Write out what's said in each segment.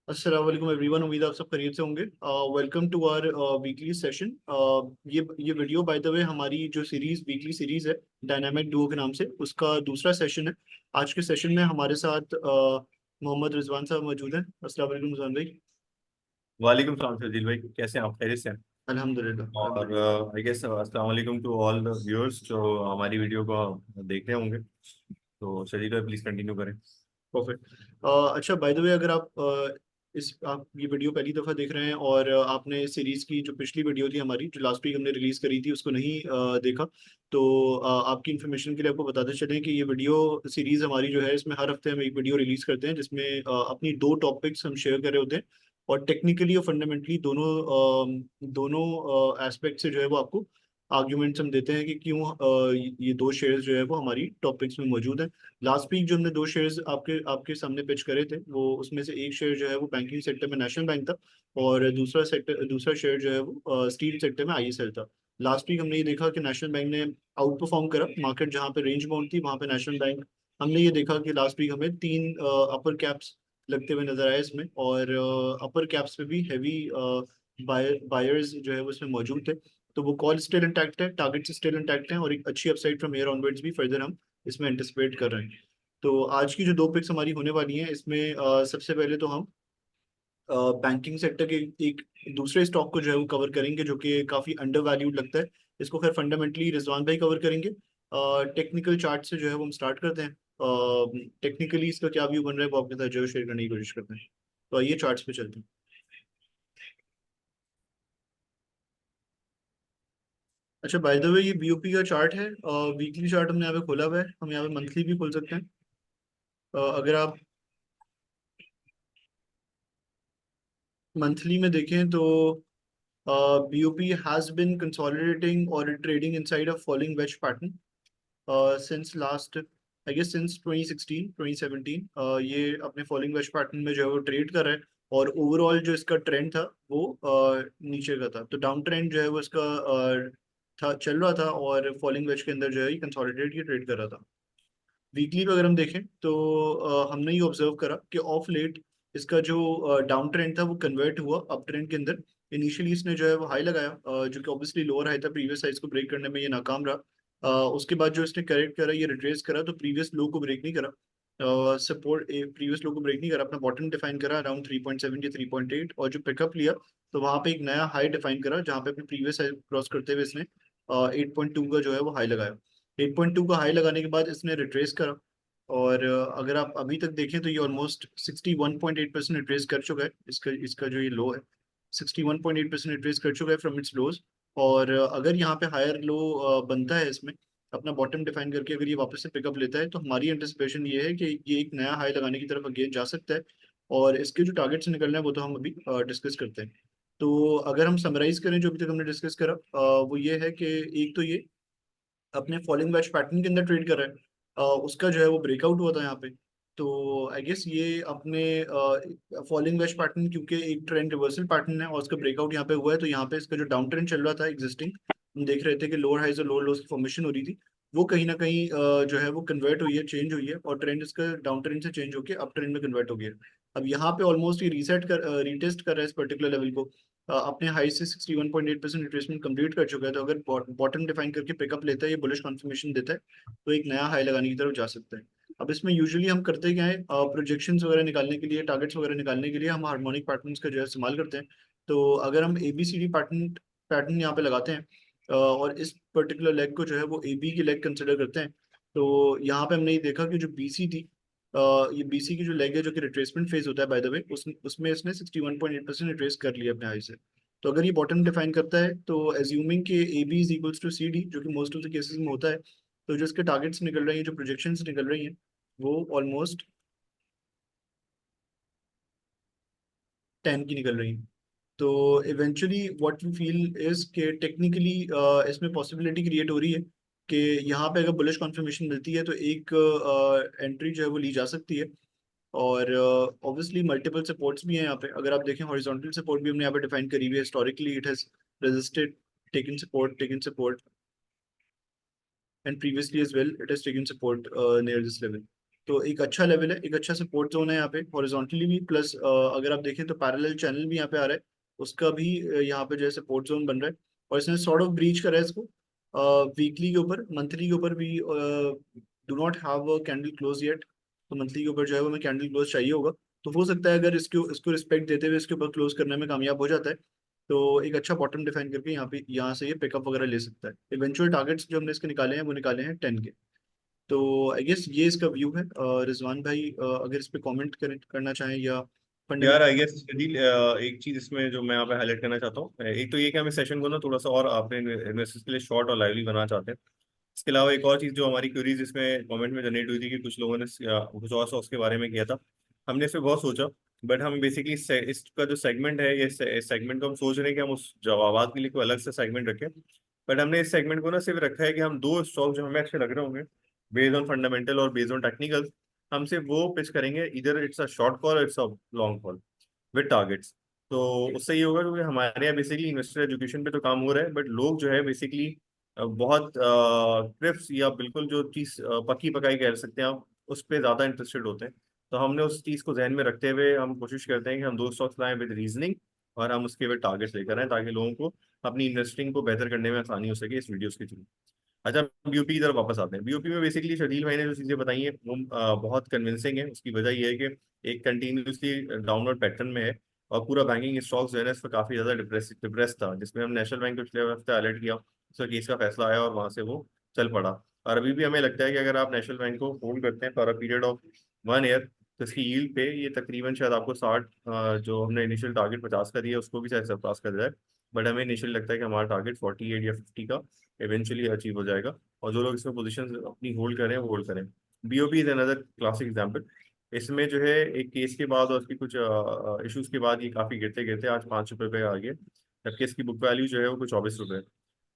अस्सलाम वालेकुम एवरीवन। उम्मीद है आप सब खैरियत से होंगे। Welcome to our weekly session. ये वीडियो बाय द वे हमारी जो सीरीज वीकली सीरीज है डायनामिक डुओ के नाम से, उसका दूसरा सेशन है। आज के सेशन में हमारे साथ मोहम्मद रिजवान साहब मौजूद हैं। अस्सलाम वालेकुम रिजवान भाई। वालेकुम सलाम सजील भाई, कैसे हैं आप? खैरियत से हैं? अल्हम्दुलिल्लाह और अल्हम्दुलिल्लाह। आई गेस अस्सलाम वालेकुम टू ऑल द व्यूअर्स जो हमारी वीडियो को देख रहे होंगे। तो सजील भाई प्लीज कंटिन्यू करें। परफेक्ट। अच्छा, बाय द वे, अगर आप ये वीडियो पहली दफ़ा देख रहे हैं और आपने सीरीज की जो पिछली वीडियो थी हमारी, जो लास्ट वीक हमने रिलीज करी थी, उसको नहीं देखा, तो आपकी इन्फॉर्मेशन के लिए आपको बताते चलें कि ये वीडियो सीरीज हमारी जो है, इसमें हर हफ्ते हम एक वीडियो रिलीज करते हैं जिसमें अपनी दो टॉपिक्स हम शेयर कर रहे होते हैं। और टेक्निकली और फंडामेंटली दोनों एस्पेक्ट से जो है वो आपको आर्ग्यूमेंट्स हम देते हैं कि क्यों ये दो शेयर्स जो है वो हमारी टॉपिक्स में मौजूद हैं। लास्ट वीक जो हमने दो शेयर्स आपके आपके सामने पिच करे थे, वो उसमें से एक शेयर जो है वो बैंकिंग सेक्टर में नेशनल बैंक था, और दूसरा शेयर जो है वो स्टील सेक्टर में आईएसएल था। लास्ट वीक हमने ये देखा कि नेशनल बैंक ने आउट परफॉर्म करा मार्केट, जहाँ पे रेंज बाउंड थी वहाँ पे नेशनल बैंक। हमने ये देखा कि लास्ट वीक हमें तीन अपर कैप्स लगते हुए नजर आए इसमें, और अपर कैप्स पे भी हैवी बायर्स जो है वो इसमें मौजूद थे। तो वो कॉल स्टिल इंटैक्ट है, टारगेट स्टिल इंटैक्ट है, और एक अच्छी अपसाइड फ्रॉम हियर ऑनवर्ड्स भी फर्दर हम इसमें एंटिसिपेट कर रहे हैं। तो आज की जो दो पिक्स हमारी होने वाली हैं इसमें सबसे पहले तो हम बैंकिंग सेक्टर के एक दूसरे स्टॉक को जो है वो कवर करेंगे, जो कि काफी अंडर वैल्यूड लगता है। इसको खैर फंडामेंटली रिजवान भाई कवर करेंगे। टेक्निकल चार्ट से जो है वो हम स्टार्ट करते हैं। टेक्निकली इसका क्या व्यू बन रहा है वो आपके साथ जो शेयर करने की कोशिश करते हैं। तो आइए चार्ट्स पे चलते हैं। अच्छा, बाय द वे, ये बीओपी का चार्ट है। वीकली चार्ट हमने यहाँ पे खोला हुआ है, हम यहाँ पे मंथली भी खोल सकते हैं। अगर आप मंथली में देखें तो BOP has been consolidating or trading inside a falling wedge pattern since last, I guess since 2016 2017। ये अपने फॉलिंग वेज पैटर्न में जो है वो ट्रेड कर रहा है। और ओवरऑल जो इसका ट्रेंड था वो नीचे का था, तो डाउन ट्रेंड जो है वो इसका था, चल रहा था, और फॉलिंग वेज के अंदर जो है ये कंसोलिडेट ये ट्रेड कर रहा था। वीकली पे अगर हम देखें तो हमने ये ऑब्जर्व करा कि ऑफ लेट इसका जो डाउन ट्रेंड था वो कन्वर्ट हुआ अप ट्रेंड के अंदर। इनिशियली इसने जो है वो हाई लगाया, जो कि ऑब्वियसली लोअर हाई था, प्रीवियस हाइस को ब्रेक करने में ये नाकाम रहा। उसके बाद जो इसने करेक्ट करा, ये रिट्रेस करा, तो प्रीवियस लो को ब्रेक नहीं करा। सपोर्ट प्रीवियस लो को ब्रेक नहीं करा, अपना बॉटम डिफाइन करा अराउंड 3.7 या 3.8, और जो पिकअप लिया तो वहां पे एक नया हाई डिफाइन करा, जहाँ पे अपने प्रीवियस हाई क्रॉस करते हुए इसने 8.2 का जो है वो हाई लगाया। 8.2 का हाई लगाने के बाद इसने रिट्रेस करा, और अगर आप अभी तक देखें तो ये ऑलमोस्ट 61.8% रिट्रेस कर चुका है। इसका इसका जो ये लो है, 61.8% रिट्रेस कर चुका है फ्रॉम इट्स लोज। और अगर यहाँ पे हायर लो बनता है इसमें, अपना बॉटम डिफाइन करके अगर ये वापस से पिकअप लेता है, तो हमारी एंटिसिपेशन ये है कि ये एक नया हाई लगाने की तरफ अगेन जा सकता है। और इसके जो टारगेट्स निकलना है वो तो हम अभी डिस्कस करते हैं। तो अगर हम समराइज करें जो अभी तक हमने डिस्कस करा, वो ये है कि एक तो ये अपने फॉलिंग वेज पैटर्न के अंदर ट्रेड कर रहा है। उसका जो है वो ब्रेकआउट हुआ था यहाँ पे। तो आई गेस ये अपने फॉलिंग वेज पैटर्न, क्योंकि एक ट्रेंड रिवर्सल पैटर्न है और उसका ब्रेकआउट यहाँ पे हुआ है, तो यहाँ पे इसका जो डाउन ट्रेंड चल रहा था एग्जिस्टिंग, हम देख रहे थे कि लोअर हाइज और लोअर लोज की फॉर्मेशन हो रही थी, वो कहीं ना कहीं जो है वो कन्वर्ट हुई है, चेंज हुई है, और ट्रेंड इसका डाउन ट्रेंड से चेंज होकर अप ट्रेंड में कन्वर्ट हो गया है। अब यहाँ पे ऑलमोस्ट ये रीटेस्ट कर रहा है इस पर्टिकुलर लेवल को। अपने हाई से 61.8% रिट्रेसमेंट कंप्लीट कर चुका है, तो अगर बॉटम डिफाइन करके पिकअप लेता है, ये बुलिश कंफर्मेशन देता है, तो एक नया हाई लगाने की तरफ जा सकता है। अब इसमें यूजुअली हम करते क्या है, प्रोजेक्शंस वगैरह निकालने के लिए, टारगेट्स वगैरह निकालने के लिए हम हार्मोनिक पैटर्न्स का जो है इस्तेमाल करते हैं। तो अगर हम ABCD पैटर्न पैटर्न यहाँ पे लगाते हैं, और इस पर्टिकुलर लेग को जो है वो AB की लेग कंसिडर करते हैं, तो यहाँ पे हमने ये देखा कि जो BC थी, ये BC की जो लेग है, जो कि रिट्रेसमेंट फेज होता है बाय द वे, उसमें इसने 61.8% रिट्रेस कर लिया अपने हाई से। तो अगर ये बॉटम डिफाइन करता है, तो एज्यूमिंग के AB is equals to CD, जो कि मोस्ट ऑफ द केसेस में होता है, तो जो इसके टारगेट्स निकल रहे हैं, जो प्रोजेक्शंस निकल रही हैं, वो ऑलमोस्ट 10 की निकल रही हैं। तो eventually what we feel is के टेक्निकली इसमें पॉसिबिलिटी क्रिएट हो रही है कि यहाँ पे अगर बुलिश कॉन्फर्मेशन मिलती है, तो एक एंट्री जो है वो ली जा सकती है। और ऑब्वियसली मल्टीपल सपोर्ट्स भी हैं यहाँ पे। अगर आप देखें, हॉरिजॉन्टल सपोर्ट भी हमने यहाँ पे डिफाइन करी हुई है। Historically it has resisted, taken support, and previously as well it has taken support near this level. तो एक अच्छा लेवल है, एक अच्छा सपोर्ट जोन है यहाँ पे हॉरिजॉन्टली भी, प्लस अगर आप देखें तो पैरेलल चैनल भी यहाँ पे आ रहा है, उसका भी यहाँ पे जो है सपोर्ट जोन बन रहा है। और इसने सॉर्ट ऑफ ब्रीच करा है इसको वीकली के ऊपर, मंथली के ऊपर भी do not have a candle close yet. तो मंथली के ऊपर जो है वो हमें कैंडल क्लोज चाहिए होगा। तो हो सकता है अगर इसको इसको रिस्पेक्ट देते हुए इसके ऊपर क्लोज करने में कामयाब हो जाता है, तो एक अच्छा बॉटम डिफाइन करके यहाँ से ये पिकअप वगैरह ले सकता है। इवेंचुअल टारगेट्स जो हमने इसके निकाले हैं वो निकाले हैं 10 के। तो आई गेस ये इसका व्यू है। रिजवान भाई अगर इस पे कमेंट करना चाहें या यार आई फंडामेंटल। गेस एक चीज इसमें जो मैं यहाँ पे हाईलाइट करना चाहता हूँ, एक तो ये कि हम इस सेशन को ना थोड़ा सा और अपने इन्वेस्टर्स के लिए शॉर्ट और लाइवली बनाना चाहते हैं। इसके अलावा एक और चीज जो हमारी क्यूरीज इसमें कमेंट में जनरेट हुई थी कि कुछ लोगों ने कुछ और स्टॉक्स के बारे में किया था। हमने इस पे बहुत सोचा, बट हम बेसिकली इसका जो सेगमेंट है, ये सेगमेंट को हम सोच रहे हैं कि हम उस जवाबात के लिए कोई अलग से सेगमेंट रखें। बट हमने इस सेगमेंट को ना सिर्फ रखा है कि हम दो स्टॉक जो हमें अच्छे लग रहे होंगे, बेस्ड ऑन फंडामेंटल और बेस्ड ऑन टेक्निकल, हम सिर्फ वो पिच करेंगे, इधर it's a short call, it's a long call with targets. तो उससे ये होगा क्योंकि हमारे यहाँ बेसिकली इन्वेस्टर एजुकेशन पे तो काम हो रहा है, बट लोग जो है बेसिकली बहुत ट्रिप्स या बिल्कुल जो चीज़ पक्की पकाई कह सकते हैं आप, उस पर ज़्यादा इंटरेस्टेड होते हैं। तो हमने उस चीज़ को जहन में रखते हुए हम कोशिश करते हैं कि हम दो स्टॉक्स लाएं विद रीजनिंग, और हम उसके विद टारगेट्स लेकर आए ताकि लोगों को अपनी इन्वेस्टिंग को बेहतर करने में आसानी हो सके इस वीडियोस के थ्रू। अच्छा, बीओपी की तरफ वापस आते हैं। बीओपी में बेसिकली शकील भाई ने जो चीज़ें बताई हैं वो बहुत कन्विंसिंग है। उसकी वजह ये है कि एक कंटिन्यूसली डाउनवर्ड पैटर्न में है, और पूरा बैंकिंग स्टॉक्स जो है ना इस पर काफ़ी ज़्यादा डिप्रेस था, जिसमें हम नेशनल बैंक को पिछले हफ्ते अलर्ट किया, उसका केस का फैसला आया और वहाँ से वो चल पड़ा। और अभी भी हमें लगता है कि अगर आप नेशनल बैंक को होल्ड करते हैं for a period of 1 year, तो इसकी यील्ड पे ये तकरीबन शायद आपको 60, जो हमने इनिशियल टारगेट 50 का दिया उसको भी शायद सरपास कर जाए। बट हमें इनिशियल लगता है कि हमारा टारगेट 48 या 50 का इवेंचुअली अचीव हो जाएगा। और जो लोग इसमें पोजीशन अपनी होल्ड करें वो होल्ड करें। BOP is another classic example. इसमें जो है एक केस के बाद और उसकी कुछ इश्यूज के बाद ये काफ़ी गिरते गिरते आज 5 रुपये पे आ गए, जबकि इसकी बुक वैल्यू जो है वो कुछ 24 रुपये।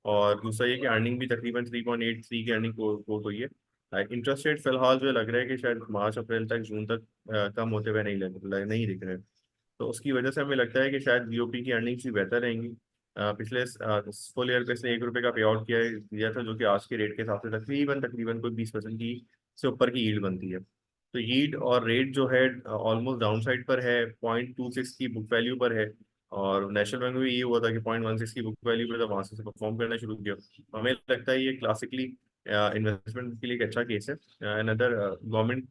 और दूसरा ये कि अर्निंग भी तकरीबन 3.83 की अर्निंग कोट हुई है। इंटरेस्ट रेट फिलहाल जो लग रहा है कि शायद मार्च अप्रैल तक, जून तक कम होते हुए नहीं दिख रहे हैं। तो उसकी वजह से हमें लगता है कि शायद बीओपी की अर्निंग्स भी बेहतर रहेंगी। पिछले फुल ईयर पे इसने 1 रुपये का पे आउट दिया था, जो कि आज के रेट के हिसाब से तकरीबन तकरीबन कोई 20% की से ऊपर की यील्ड बनती है। तो यील्ड और रेट जो है ऑलमोस्ट डाउन साइड पर है, 0.26 की बुक वैल्यू पर है। और नेशनल बैंक में भी ये हुआ था कि 0.16 की बुक वैल्यू पर, जब वहां से परफॉर्म करना शुरू किया, तो हमें लगता है ये क्लासिकली इन्वेस्टमेंट के लिए एक अच्छा केस है। Another government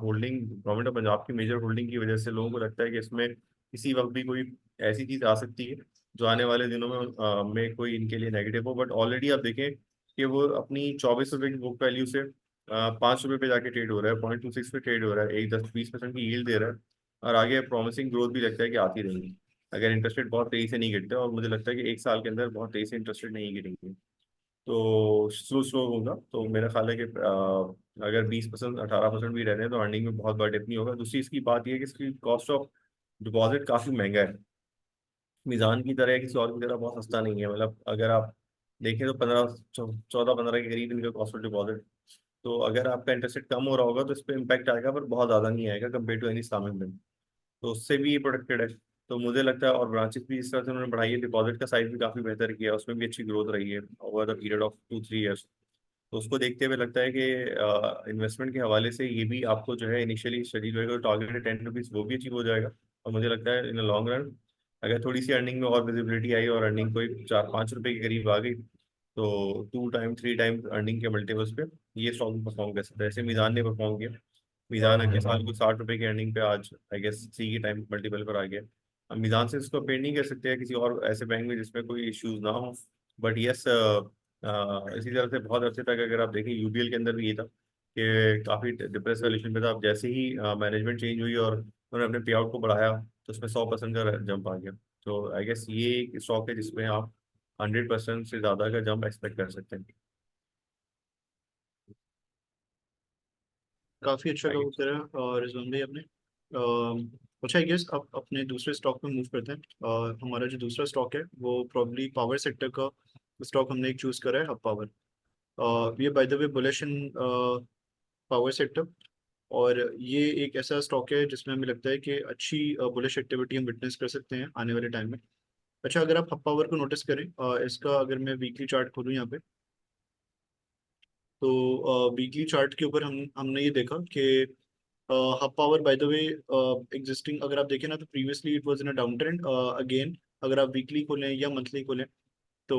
holding, government of Punjab की मेजर होल्डिंग की वजह से लोगों को लगता है कि इसमें किसी वक्त भी कोई ऐसी चीज आ सकती है जो आने वाले दिनों में कोई इनके लिए नेगेटिव हो। बट ऑलरेडी आप देखें कि वो अपनी 24 रुपये की बुक वैल्यू से 5 रुपये पे जाके ट्रेड हो रहा है, 0.26 पे ट्रेड हो रहा है, एक 10-20% की यील्ड दे रहा है। और आगे प्रॉमिसिंग ग्रोथ भी लगता है कि आती रहेगी, अगर इंटरेस्ट रेट बहुत तेजी से नहीं गिरते। और मुझे लगता है कि 1 साल के अंदर बहुत तेजी से इंटरेस्ट रेट नहीं गिरेंगे, तो स्लो स्लो होगा। तो मेरा ख्याल है कि अगर 20% 18% भी रहते हैं तो अर्निंग में बहुत बड़ा डिप नहीं होगा। दूसरी इसकी बात यह है कि इसकी कॉस्ट ऑफ डिपॉजिट काफ़ी महंगा है। मिजान की तरह या किसी और की तरह बहुत सस्ता नहीं है। मतलब अगर आप देखें तो 14-15 के करीब इनका कॉस्ट ऑफ डिपॉजिट। तो अगर आपका इंटरेस्ट रेट कम हो रहा होगा तो इस पर इम्पैक्ट आएगा, पर बहुत ज़्यादा नहीं आएगा compare to any Islamic bank. तो उससे भी ये प्रोटेक्टेड है। तो मुझे लगता है, और ब्रांचेस भी जिस तरह से उन्होंने बढ़ाई है, डिपॉजिट का साइज भी काफ़ी बेहतर किया है, उसमें भी अच्छी ग्रोथ रही है over the period of 2-3 years. तो उसको देखते हुए लगता है कि इन्वेस्टमेंट के हवाले से ये भी आपको जो है इनिशियली शेड्यूल होगा, टारगेट है 10 रुपीज़, वो भी अचीव हो जाएगा। और मुझे लगता है इन लॉन्ग रन अगर थोड़ी सी अर्निंग में और विजिबिलिटी आई और अर्निंग कोई 4-5 रुपये के करीब आ गई, तो 2 टाइम 3 टाइम अर्निंग के मल्टीपल्स पे ये स्टॉक परफॉर्म कर सकता है। ऐसे मीज़ान ने परफॉर्म किया। मीज़ान अगले साल को 60 रुपये की अर्निंग पे आज आई गेस 3 टाइम मल्टीपल पर आ गया। अब मीज़ान से इसको पेड नहीं कर सकते हैं किसी और ऐसे बैंक में जिसमें कोई इश्यूज ना हो। बट यस, इसी तरह से बहुत अर्से तक अगर आप देखें यूबीएल के अंदर भी ये था कि काफ़ी डिप्रेस वैल्यूशन पे था। अब जैसे ही मैनेजमेंट चेंज हुई और उन्होंने अपने पे आउट को बढ़ाया, तो उसमें 100% का जंप आ गया। तो आई गेस ये एक स्टॉक है जिसमें आप 100% से ज़्यादा का जंप एक्सपेक्ट कर सकते हैं। काफी अच्छा आई कवर गेस। करा रिजवान भाई आपने। अच्छा, आई गेस अब अपने दूसरे स्टॉक पे मूव करते हैं। हमारा जो दूसरा स्टॉक है वो प्रॉब्ली पावर सेक्टर का स्टॉक हमने एक चूज करा है, हब पावर। ये bye the way bullish in power sector. और ये एक ऐसा स्टॉक है जिसमें हमें लगता है कि अच्छी बुलिश एक्टिविटी हम विटनेस कर सकते हैं आने वाले टाइम में। अच्छा, अगर आप हब पावर को नोटिस करें, इसका अगर मैं वीकली चार्ट खोलूँ यहाँ पे, तो वीकली चार्ट के ऊपर हमने ये देखा कि hub power bye the way existing, अगर आप देखें ना तो previously it was in a down trend again. अगर आप वीकली खोलें या मंथली खोलें तो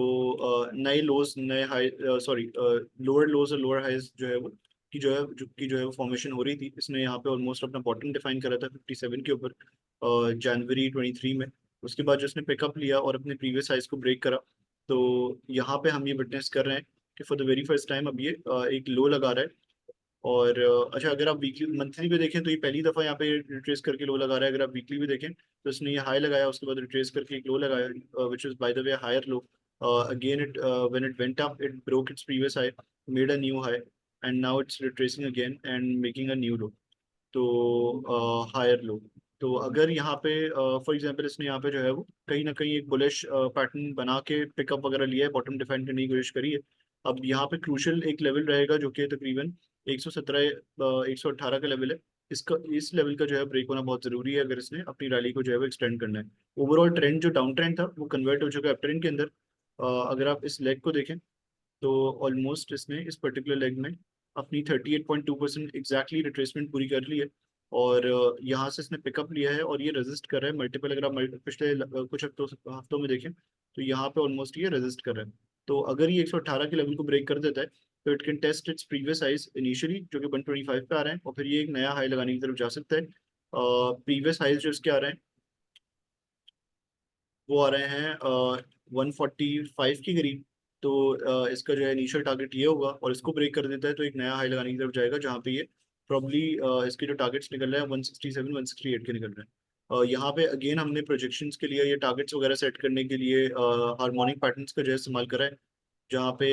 नए लोज नए हाई, सॉरी, लोअर लोज और लोअर हाइज जो है वो की जो है वो फॉर्मेशन हो रही थी। इसने यहाँ पे ऑलमोस्ट अपना बॉटम डिफाइन करा था 57 के ऊपर जनवरी 23 में। उसके बाद जो इसने पिकअप लिया और अपने प्रीवियस हाइज को ब्रेक करा, तो यहाँ पे हम ये विटनेस कर रहे हैं कि for the very first time अब ये एक लो लगा रहा है। और अच्छा, अगर आप वीकली मंथली पे देखें तो ये पहली दफा यहाँ पे रिट्रेस करके लो लगा रहा है। अगर आप वीकली भी देखें तो इसने ये हाई लगाया, उसके बाद रिट्रेस करके एक लो लगाया, which is by the way higher low. Again it when it went up it broke its previous high, made a new high, and now it's retracing again and making a new low, तो higher लो। तो अगर यहाँ पे for example इसने यहाँ पे जो है वो कहीं ना कहीं एक बुलिश पैटर्न बना के पिकअप वगैरह लिया है, बॉटम डिफाइन करने की कोशिश करी है। अब यहाँ पे क्रूशियल एक लेवल रहेगा जो कि तकरीबन 117 118 का लेवल है। इसका इस लेवल का जो है ब्रेक होना बहुत जरूरी है अगर इसने अपनी रैली को जो है वो एक्सटेंड करना है। ओवरऑल ट्रेंड जो डाउन ट्रेंड था वो कन्वर्ट हो चुका है अप ट्रेंड के अंदर। अगर आप इस लेग को देखें तो ऑलमोस्ट इसने इस पर्टिकुलर लेग में अपनी 38.2% एग्जैक्टली रिट्रेसमेंट पूरी कर ली है। और यहाँ से इसने पिकअप लिया है और ये रेजिस्ट कर रहा है मल्टीपल। अगर आप पिछले कुछ हफ्तों में देखें तो यहाँ पे ऑलमोस्ट ये रेजिस्ट कर रहा है। तो अगर ये 118 के लेवल को ब्रेक कर देता है तो it can test its previous highs initially जो कि 125 पे आ रहे हैं, और फिर ये एक नया हाई लगाने की तरफ जा सकता है। प्रीवियस हाइज जो इसके आ रहे हैं वो आ रहे हैं 145 के करीब। तो इसका जो है इनिशियल टारगेट ये होगा, और इसको ब्रेक कर देता है तो एक नया हाई लगाने की तरफ जाएगा जहाँ पे ये प्रॉब्ली इसके जो टारगेट्स निकल रहे हैं 167 168 के निकल रहे हैं। यहाँ पे अगेन हमने प्रोजेक्शंस के लिए ये टारगेट्स वगैरह सेट करने के लिए हार्मोनिक पैटर्न्स का जो है इस्तेमाल करा है, जहाँ पे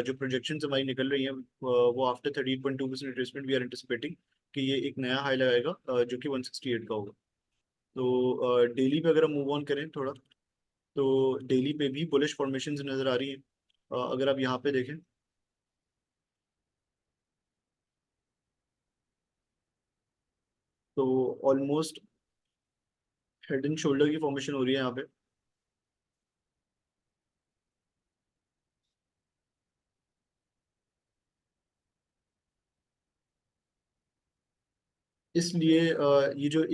जो प्रोजेक्शंस हमारी निकल रही हैं वो after 38.2% retracement we are anticipating कि ये एक नया हाई लगाएगा जो कि 168 का होगा। तो डेली पे अगर हम मूव ऑन करें थोड़ा, तो डेली पे भी बुलिश फॉर्मेशंस नजर आ रही हैं। अगर आप यहाँ पे देखें तो ऑलमोस्ट हेड एंड शोल्डर की फॉर्मेशन हो रही है यहाँ पे। इसलिए ये जो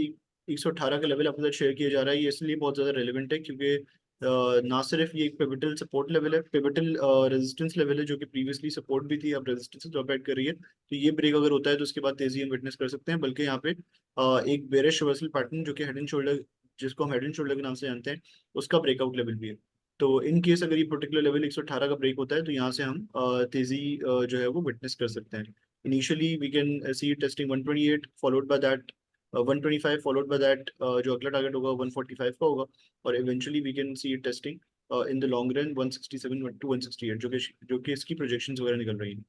118 का लेवल आपके साथ शेयर किया जा रहा है ये इसलिए बहुत ज़्यादा रेलिवेंट है क्योंकि ना सिर्फ ये एक पिवटल सपोर्ट लेवल है, पिवटल रेजिस्टेंस लेवल है जो कि प्रीवियसली सपोर्ट भी थी, अब रेजिस्टेंस ड्रॉप बैक कर रही है। तो ये ब्रेक अगर होता है तो उसके बाद तेजी हम विटनेस कर सकते हैं। बल्कि यहाँ पे एक बेरिश रिवर्सल पैटर्न जो कि हेड एंड शोल्डर, जिसको हम हेड एंड शोल्डर के नाम से जानते हैं, उसका ब्रेकआउट लेवल भी है। तो इन केस अगर ये पर्टिकुलर लेवल 118 का ब्रेक होता है तो यहाँ से हम तेजी जो है वो विटनेस कर सकते हैं। Initially, we can see it testing 128, followed by that 125, followed by that जो अगला टारगेट होगा 145 का होगा, और eventually we can see it testing in the long run 167 to 168 जो कि इसकी projections वगैरह निकल रही हैं।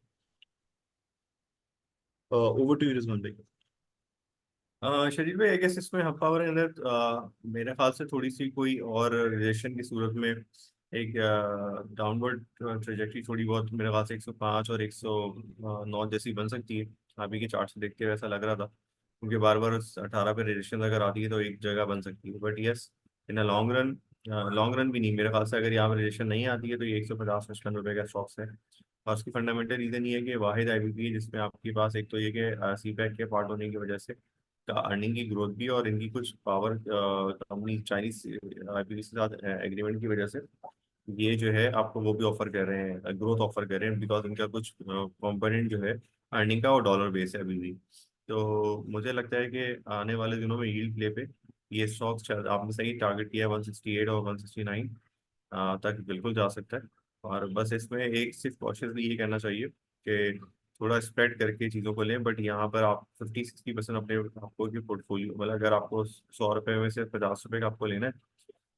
Over to you, Rizwan भाई। शरीर में आई गेस इसमें हब पावर के अंदर मेरे ख्याल से थोड़ी सी कोई और रिजेक्शन की सूरत में एक डाउनवर्ड ट्रेजेक्टरी थोड़ी बहुत मेरे ख्याल से 105 और 109 जैसी बन सकती है। अभी के चार्ट से देख के वैसा लग रहा था, क्योंकि बार बार 18 पे रिजेक्शन अगर आती है तो एक जगह बन सकती है। But yes, in a long run भी नहीं मेरे ख्याल से, अगर यहाँ पर रिजेक्शन नहीं आती है तो ये 150-55 रुपये का स्टॉक्स है। और उसकी फंडामेंटल रीजन ये है कि वाहिद आईबीपी है जिसमें आपके पास एक तो ये कि सी पैक के पार्ट होने की वजह से का अर्निंग की ग्रोथ भी, और इनकी कुछ पावर कंपनी चाइनीज आईपीवी के साथ एग्रीमेंट की वजह से ये जो है आपको वो भी ऑफर कर रहे हैं, ग्रोथ ऑफर कर रहे हैं, बिकॉज इनका कुछ कंपोनेंट जो है अर्निंग का वो डॉलर बेस है अभी भी। तो मुझे लगता है कि आने वाले दिनों में यील्ड प्ले पे ये स्टॉक्स आपने सही टारगेट किया है 168 और 169 तक बिल्कुल जा सकता है। और बस इसमें एक सिर्फ कॉशियसली ये कहना चाहिए कि थोड़ा स्प्रेड करके चीज़ों को लें। बट यहाँ पर आप 50-60% अपने आपको की पोर्टफोलियो, मतलब अगर आपको 100 रुपये में से 50 रुपये का आपको लेना है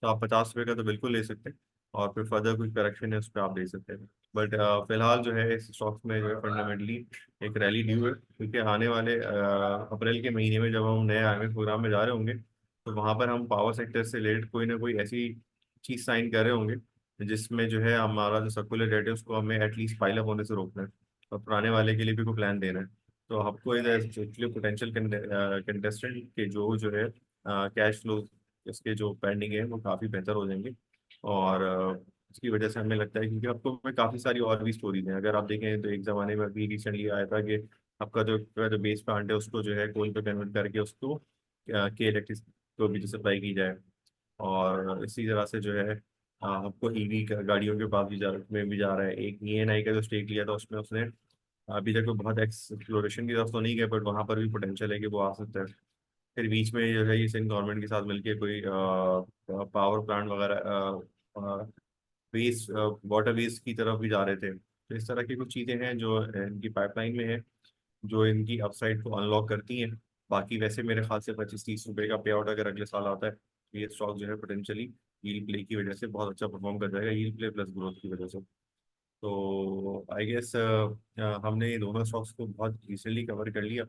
तो आप 50 रुपये का तो बिल्कुल ले सकते हैं, और फिर फर्दर कोई करेक्शन है उस पर आप ले सकते हैं। बट फिलहाल जो है इस स्टॉक्स में जो है फंडामेंटली एक रैली ड्यू है, क्योंकि आने वाले अप्रैल के महीने में जब हम नए आईएमएफ प्रोग्राम में जा रहे होंगे तो वहाँ पर हम पावर सेक्टर से रिलेटेड कोई ना कोई ऐसी चीज़ साइन कर रहे होंगे जिसमें जो है हमारा जो सर्कुलर डेट है उसको हमें एटलीस्ट पाइल अप होने से रोकना है, और पुराने वाले के लिए भी कोई प्लान देना है। तो आपको एक्चुअली पोटेंशियल कंटेस्टेंट के जो है कैश फ्लो इसके जो पेंडिंग है वो काफ़ी बेहतर हो जाएंगे। और इसकी वजह से हमें लगता है, क्योंकि आपको में काफ़ी सारी और भी स्टोरीज हैं, अगर आप देखें तो एक ज़माने में अभी रिसेंटली आया था कि आपका जो बेस प्लांट है उसको जो है कोल पे कन्वर्ट करके उसको के इलेक्ट्रिक को भी सप्लाई की जाए। और इसी तरह से जो है आपको ईवी गाड़ियों के पास में भी जा रहा है। एक ENI का जो स्टेक लिया था उसमें उसने अभी तक तो बहुत एक्सप्लोरेशन की तरफ तो नहीं गए, बट वहाँ पर भी पोटेंशियल है कि वो आ सकता है। फिर बीच में जो है ये सिंध गवर्नमेंट के साथ मिलके कोई पावर प्लांट वगैरह वेस्ट वाटर वेस्ट की तरफ भी जा रहे थे। तो इस तरह की कुछ चीज़ें हैं जो इनकी पाइपलाइन में है, जो इनकी अपसाइड को अनलॉक करती हैं। बाकी वैसे मेरे ख्याल से 25-30 रुपए का पे आउट अगर अगले साल आता है तो ये स्टॉक जो है पोटेंशियली यील्ड प्ले की वजह से बहुत अच्छा परफॉर्म कर जाएगा, यील्ड प्ले प्लस ग्रोथ की वजह से। तो आई गेस हमने ये दोनों स्टॉक्स को बहुत रिसेंटली कवर कर लिया।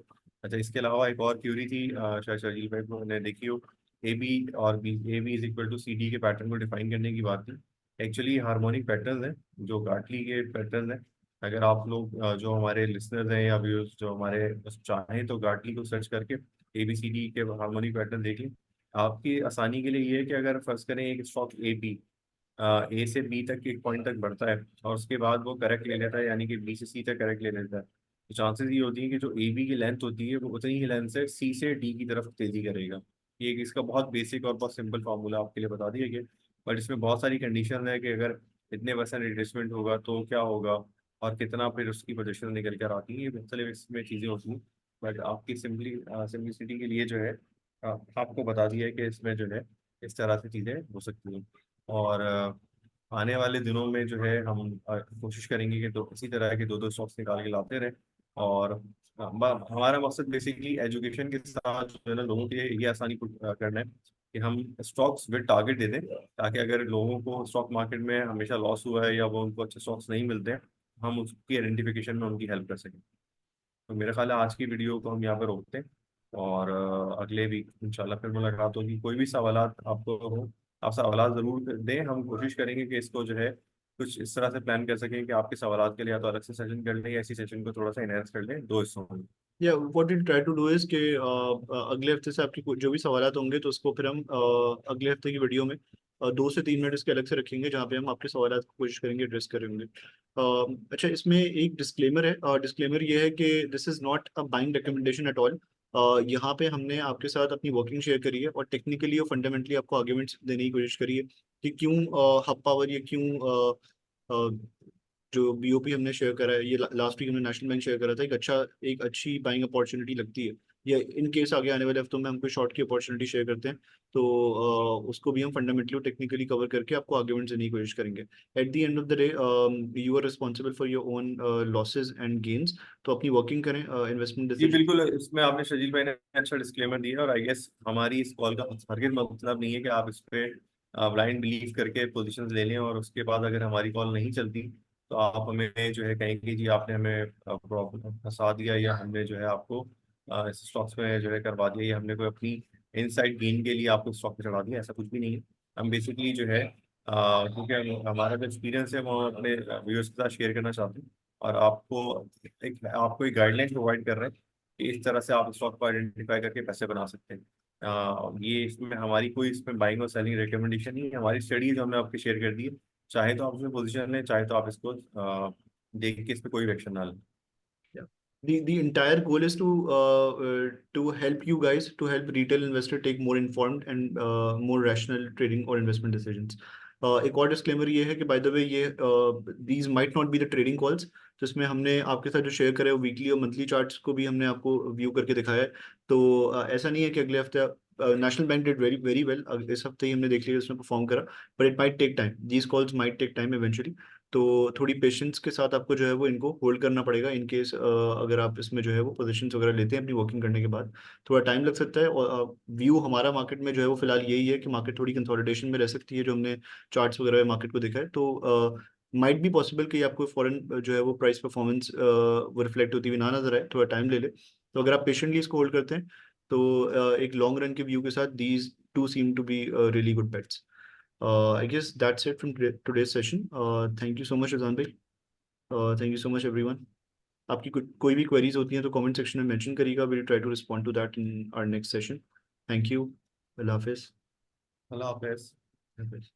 अच्छा, इसके अलावा एक और क्यूरी थी, शायद शर्जील भाई को ने देखी हो। A B is equal to CD के पैटर्न को डिफाइन करने की बात थी। एक्चुअली हार्मोनिक पैटर्न है जो गाटली के पैटर्न है। अगर आप लोग जो हमारे लिसनर्स हैं या व्यूअर्स जो हमारे बस चाहें तो गाटली को सर्च करके ABCD के हार्मोनिक पैटर्न देख लें। आपकी आसानी के लिए ये है कि अगर फर्ज करें एक स्टॉक A से B तक एक पॉइंट तक बढ़ता है और उसके बाद वो करेक्ट ले लेता है, यानी कि B से C तक करेक्ट ले लेता है, तो चांसेस ये होती है कि जो AB की लेंथ होती है वो उतनी ही लेंथ से C से D की तरफ तेजी करेगा। ये इसका बहुत बेसिक और बहुत सिंपल फार्मूला आपके लिए बता दिया गया। बट इसमें बहुत सारी कंडीशन है कि अगर इतने परसेंट रिट्रेसमेंट होगा तो क्या होगा और कितना फिर उसकी पोजीशन निकल कर आती है, ये मुख्तलिफ इसमें चीज़ें होती हैं। बट आपकी सिंपलिसिटी के लिए जो है आपको बता दिया है कि इसमें जो है इस तरह से चीज़ें हो सकती हैं। और आने वाले दिनों में जो है हम कोशिश करेंगे कि दो इसी तरह के दो दो स्टॉक्स निकाल के लाते रहें। और हमारा मकसद बेसिकली एजुकेशन के साथ जो है ना लोगों के लिए ये आसानी करना है कि हम स्टॉक्स विद टारगेट दे दें, ताकि अगर लोगों को स्टॉक मार्केट में हमेशा लॉस हुआ है या वो उनको अच्छे स्टॉक्स नहीं मिलते हैं, हम उसकी आइडेंटिफिकेशन में उनकी हेल्प कर सकें। तो मेरा ख्याल है आज की वीडियो को हम यहाँ पर रोकते हैं और अगले वीक इंशाल्लाह फिर मुलाकात होगी। कोई भी सवालात आपको हो आप सवालात ज़रूर दें, हम कोशिश करेंगे कि इसको जो है कुछ इस तरह से प्लान कर सकें कि आपके सवालात के लिए या तो अलग से सेशन कर लें या इसी सेशन को थोड़ा सा इनहेंस कर लें दो हिस्सों में। या what will try to do is कि अगले हफ्ते से आपकी जो भी सवालात होंगे तो उसको फिर हम अगले हफ्ते की वीडियो में 2 से 3 मिनट इसके अलग से रखेंगे, जहाँ पे हम आपके सवालात को कोशिश करेंगे एड्रेस करेंगे। अच्छा, इसमें एक डिस्क्लेमर है। डिस्क्लेमर ये है कि this is not a buying recommendation at all. यहाँ पे हमने आपके साथ अपनी वर्किंग शेयर करी है और टेक्निकली और फंडामेंटली आपको आर्ग्यूमेंट्स देने की कोशिश करी है कि क्यों हब पावर, या क्यों जो BOP हमने शेयर करा है, ये लास्ट वीक हमने नेशनल बैंक शेयर करा था, एक अच्छी बाइंग अपॉर्चुनिटी लगती है, या इन केस आगे आने वाले हफ्तों में हम कोई शॉर्ट की अपॉर्चुनिटी शेयर करते हैं तो उसको भी हम फंडामेंटली और टेक्निकली कवर करके आपको आर्ग्यूमेंट्स देने की कोशिश करेंगे। At the end of the day you are responsible for your own losses and gains. तो अपनी वर्किंग करें, इन्वेस्टमेंट जी डिसीजन। बिल्कुल, इसमें आपने शजील भाई ने अच्छा डिस्क्लेमर दिया और आई गेस हमारी इस कॉल का हरगिज़ मतलब नहीं है कि आप इस पे ब्लाइंड बिलीव करके पोजीशंस ले लें और उसके बाद अगर हमारी कॉल नहीं चलती तो आप हमें जो है कहेंगे जी आपने हमें प्रॉब्लम फंसा दिया या हमने जो है आपको इस स्टॉक्स में जो है करवा दिया या हमने कोई अपनी इनसाइड गेन के लिए आपको स्टॉक पे चढ़ा दिया, ऐसा कुछ भी नहीं है। हम बेसिकली जो है क्योंकि हमारा जो एक्सपीरियंस है वो हम अपने व्यूअर्स के साथ शेयर करना चाहते हैं और आपको एक गाइडलाइन प्रोवाइड कर रहे हैं कि इस तरह से आप स्टॉक को आइडेंटिफाई करके पैसे बना सकते हैं। ये इसमें हमारी कोई इसमें बाइंग और सेलिंग रिकमेंडेशन नहीं है, हमारी स्टडीज हमने आपको शेयर कर दी है। चाहे तो आप इसमें पोजीशन लें, चाहे तो आप इसको देख के इस पर कोई एक्शन ना लें। Yeah. The entire goal is to help you guys, to help retail investor take more informed and more rational trading or investment decisions. एक और डिस्क्लेमर ये है कि बाय द वे ये these might not be the trading calls. तो इसमें हमने आपके साथ जो शेयर करे वीकली और मंथली चार्ट्स को भी हमने आपको व्यू करके दिखाया है। तो ऐसा नहीं है कि अगले हफ्ते national bank did very very well, इस हफ्ते ही हमने देख लिया उसने परफॉर्म करा, but it might take time, these calls might take time eventually. तो थोड़ी पेशेंस के साथ आपको जो है वो इनको होल्ड करना पड़ेगा इन केस अगर आप इसमें जो है वो पोजीशंस वगैरह लेते हैं अपनी वर्किंग करने के बाद। थोड़ा टाइम लग सकता है और व्यू हमारा मार्केट में जो है वो फिलहाल यही है कि मार्केट थोड़ी कंसोलिडेशन में रह सकती है, जो हमने चार्ट्स वगैरह में मार्केट को देखा है। तो माइट बी पॉसिबल कि आपको फॉरेन जो है वो प्राइस परफॉर्मेंस वो रिफ्लेक्ट होती हुई ना नजर आए, थोड़ा टाइम ले ले। तो अगर आप पेशेंटली इसको होल्ड करते हैं तो एक लॉन्ग रन के व्यू के साथ these two seem to be really good bets. I guess that's it from today's session. Thank you so much, Azan bhai. Thank you so much, everyone. आपकी कोई भी queries होती हैं तो comment section में mention करिएगा. We'll try to respond to that in our next session. Thank you. Allah Hafiz. अल्लाह हाफिज़। Hafiz.